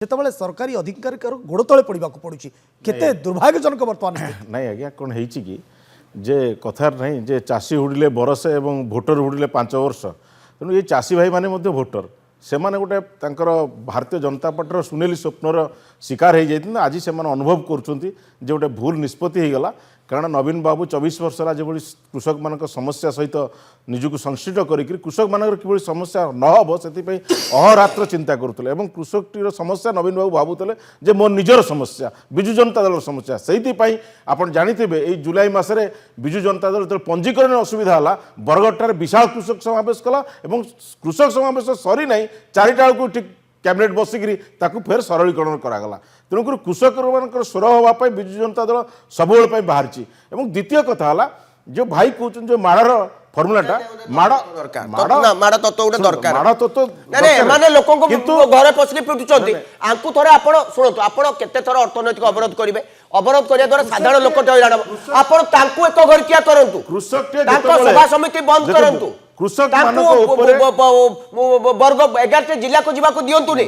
ଯେତେବେଳେ ସରକାରୀ ଅଧିକାରୀଙ୍କର ଗୋଡ଼ ତଳେ ପଡ଼ିବାକୁ ପଡ଼ୁଛି କେତେ ଦୁର୍ଭାଗ୍ୟଜନକ ବର୍ତ୍ତମାନ ନାଇଁ ଆଜ୍ଞା କ'ଣ ହେଇଛି କି ଯେ କଥାର ନାହିଁ ଯେ ଚାଷୀ ହୁଡ଼ିଲେ ବରଷେ ଏବଂ ଭୋଟର ହୁଡ଼ିଲେ 5 ବର୍ଷ ତେଣୁ ଏଇ ଚାଷୀ ଭାଇମାନେ ମଧ୍ୟ ଭୋଟର ସେମାନେ ଗୋଟେ ତାଙ୍କର ଭାରତୀୟ ଜନତା ପାର୍ଟିର ସୁନେଲି ସ୍ୱପ୍ନର ଶିକାର ହେଇଯାଇଛନ୍ତି ଆଜି ସେମାନେ ଅନୁଭବ କରୁଛନ୍ତି ଯେ ଗୋଟେ ଭୁଲ ନିଷ୍ପତ୍ତି ହେଇଗଲା କାରଣ ନବୀନ ବାବୁ 24 ବର୍ଷ ହେଲା ଯେଭଳି କୃଷକମାନଙ୍କ ସମସ୍ୟା ସହିତ ନିଜକୁ ସଂଶ୍ଳିଷ୍ଟ କରିକି କୃଷକମାନଙ୍କର କିଭଳି ସମସ୍ୟା ନ ହେବ ସେଥିପାଇଁ ଅହରାତ୍ର ଚିନ୍ତା କରୁଥିଲେ ଏବଂ କୃଷକଟିର ସମସ୍ୟା ନବୀନ ବାବୁ ଭାବୁଥିଲେ ଯେ ମୋ ନିଜର ସମସ୍ୟା ବିଜୁ ଜନତା ଦଳର ସମସ୍ୟା ସେଇଥିପାଇଁ ଆପଣ ଜାଣିଥିବେ ଏଇ ଜୁଲାଇ ମାସରେ ବିଜୁ ଜନତା ଦଳ ଯେତେବେଳେ ପଞ୍ଜୀକରଣ ଅସୁବିଧା ହେଲା ବରଗଡ଼ଠାରେ ବିଶାଳ କୃଷକ ସମାବେଶ କଲା ଏବଂ କୃଷକ ସମାବେଶ ସରି ନାହିଁ 4ଟା ବେଳକୁ ଠିକ୍ କ୍ୟାବିନେଟ୍ ବସିକିରି ତାକୁ ଫେର ସରଳୀକରଣ କରାଗଲା ତେଣୁକରି କୃଷକମାନଙ୍କର ସ୍ୱର ହେବା ପାଇଁ ବିଜୁ ଜନତା ଦଳ ସବୁବେଳେ ପାଇଁ ବାହାରିଛି ଏବଂ ଦ୍ୱିତୀୟ କଥା ହେଲା ଯେଉଁ ଭାଇ କହୁଛନ୍ତି ଯେଉଁ ମାଡ଼ର ଫର୍ମୁଲାଟା ମାଡ଼ ତତ୍ତ୍ୱ ଗୋଟେ ଦରକାର ମାଡ଼ ତତ୍ତ୍ୱ ମାନେ ଲୋକଙ୍କୁ ଘରେ ପଶିକି ପିଟୁଛନ୍ତି ଆଙ୍କୁ ଥରେ ଆପଣ ଶୁଣନ୍ତୁ ଆପଣ କେତେ ଥର ଅର୍ଥନୈତିକ ଅବରୋଧ କରିବେ ଅବରୋଧ କରିବା ଦ୍ୱାରା ସାଧାରଣ ଲୋକଟେ ହଇରାଣ ହେବ ଆପଣ ତାଙ୍କୁ ଏକ ଘରିକିଆ କରନ୍ତୁ ତାଙ୍କ ସଭା ସମିତି ବନ୍ଦ କରନ୍ତୁ ବର୍ଗ 11ଟି ଜିଲ୍ଲାକୁ ଯିବାକୁ ଦିଅନ୍ତୁନି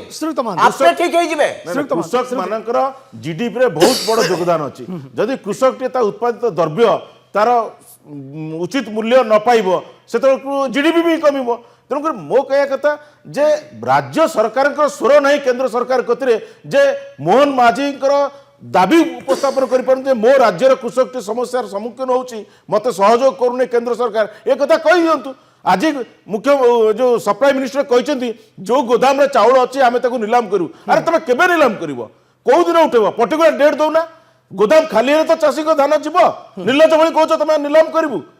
ଆପଣ ଠିକ ହେଇଯିବେ କୃଷକ ମାନଙ୍କର ଜିଡିପି ରେ ବହୁତ ବଡ଼ ଯୋଗଦାନ ଅଛି ଯଦି କୃଷକଟି ତା ଉତ୍ପାଦିତ ଦ୍ରବ୍ୟ ତାର ଉଚିତ ମୂଲ୍ୟ ନ ପାଇବ ସେତେବେଳକୁ ଜିଡିପି ବି କମିବ ତେଣୁକରି ମୋ କହିବା କଥା ଯେ ରାଜ୍ୟ ସରକାରଙ୍କର ସ୍ୱର ନାହିଁ କେନ୍ଦ୍ର ସରକାର କତିରେ ଯେ ମୋହନ ମାଝୀଙ୍କର ଦାବି ଉପସ୍ଥାପନ କରିପାରନ୍ତି ଯେ ମୋ ରାଜ୍ୟର କୃଷକଟି ସମସ୍ୟାର ସମ୍ମୁଖୀନ ହେଉଛି ମୋତେ ସହଯୋଗ କରୁନି କେନ୍ଦ୍ର ସରକାର ଏ କଥା କହିଦିଅନ୍ତୁ आज मुख्य जो सप्लाई मिनिस्टर कहते जो गोदाम रे चाउल अच्छी आम निलाम करूँ अरे तुम केबे निलाम कर कौ दिन उठेब पर्टिकुलर डेट दौना गोदाम खाली तो चाषी को धान जीव निर्लज भाई कौच तुम निलाम करूँ